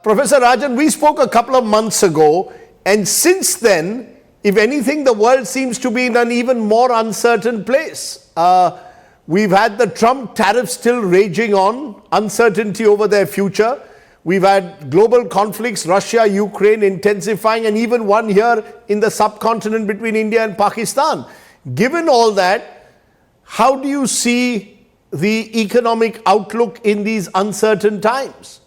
Professor Rajan, we spoke a couple of months ago, and since then, if anything, the world seems to be in an even more uncertain place. We've had the Trump tariffs still raging on, uncertainty over their future. We've had global conflicts, Russia, Ukraine intensifying, and even one here in the subcontinent between India and Pakistan. Given all that, how do you see the economic outlook in these uncertain times?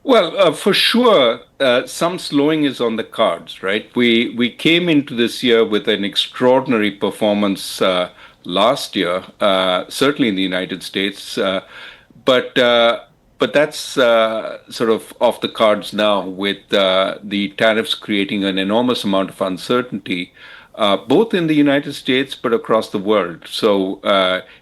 Well, for sure, some slowing is on the cards, right? We came into this year with an extraordinary performance last year, certainly in the United States, but that's sort of off the cards now with the tariffs creating an enormous amount of uncertainty, both in the United States but across the world. So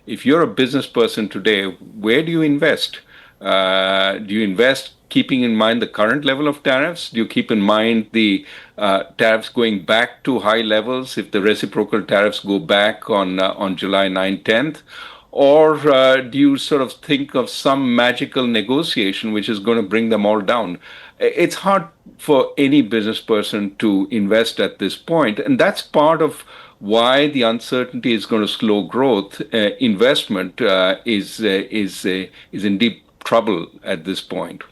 if you're a business person today, where do you invest? Do you invest keeping in mind the current level of tariffs? Do you keep in mind the tariffs going back to high levels if the reciprocal tariffs go back on July 9th, 10th? Or do you sort of think of some magical negotiation which is going to bring them all down? It's hard for any business person to invest at this point, and that's part of why the uncertainty is going to slow growth. Investment is in deep trouble at this point.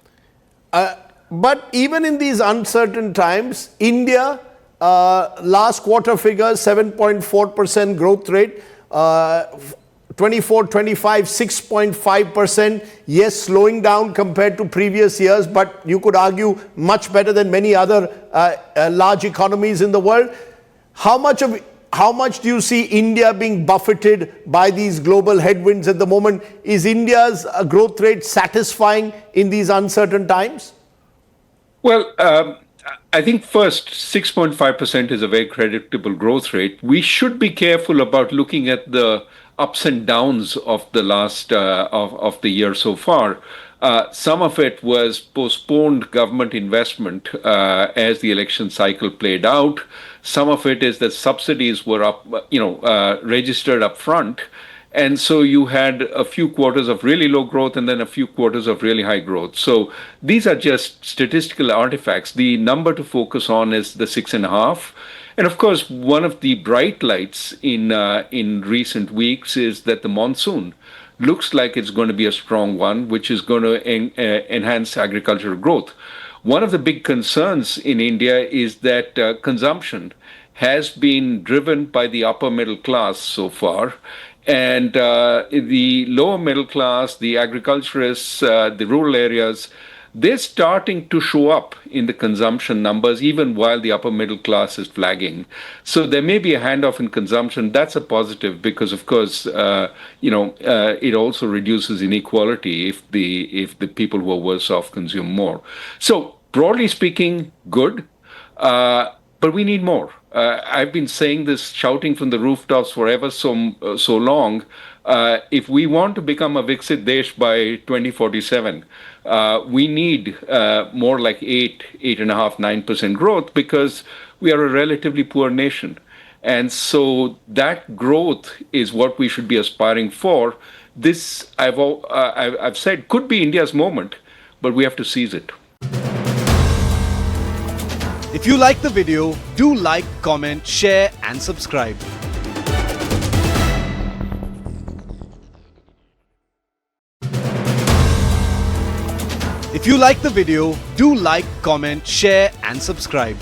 But even in these uncertain times, India, last quarter figures, 7.4% growth rate, 24-25, 6.5%. Yes, slowing down compared to previous years, but you could argue much better than many other large economies in the world. How much do you see India being buffeted by these global headwinds at the moment? Is India's growth rate satisfying in these uncertain times? Well, I think first, 6.5% is a very creditable growth rate. We should be careful about looking at the ups and downs of the last of the year so far. Some of it was postponed government investment as the election cycle played out. Some of it is that subsidies were registered up front. And so you had a few quarters of really low growth and then a few quarters of really high growth. So these are just statistical artifacts. The number to focus on is the 6.5. And of course, one of the bright lights in recent weeks is that the monsoon looks like it's going to be a strong one, which is going to enhance agricultural growth. One of the big concerns in India is that consumption has been driven by the upper middle class so far. And the lower middle class, the agriculturists, the rural areas, they're starting to show up in the consumption numbers, even while the upper middle class is flagging. So there may be a handoff in consumption. That's a positive because, of course, it also reduces inequality if the people who are worse off consume more. So broadly speaking, good, but we need more. I've been saying this, shouting from the rooftops forever so long. If we want to become a Viksit Desh by 2047, we need more like 8.5%, 9% growth because we are a relatively poor nation. And so that growth is what we should be aspiring for. This, I've said, could be India's moment, but we have to seize it. If you like the video, do like, comment, share and subscribe. If you like the video, do like, comment, share and subscribe.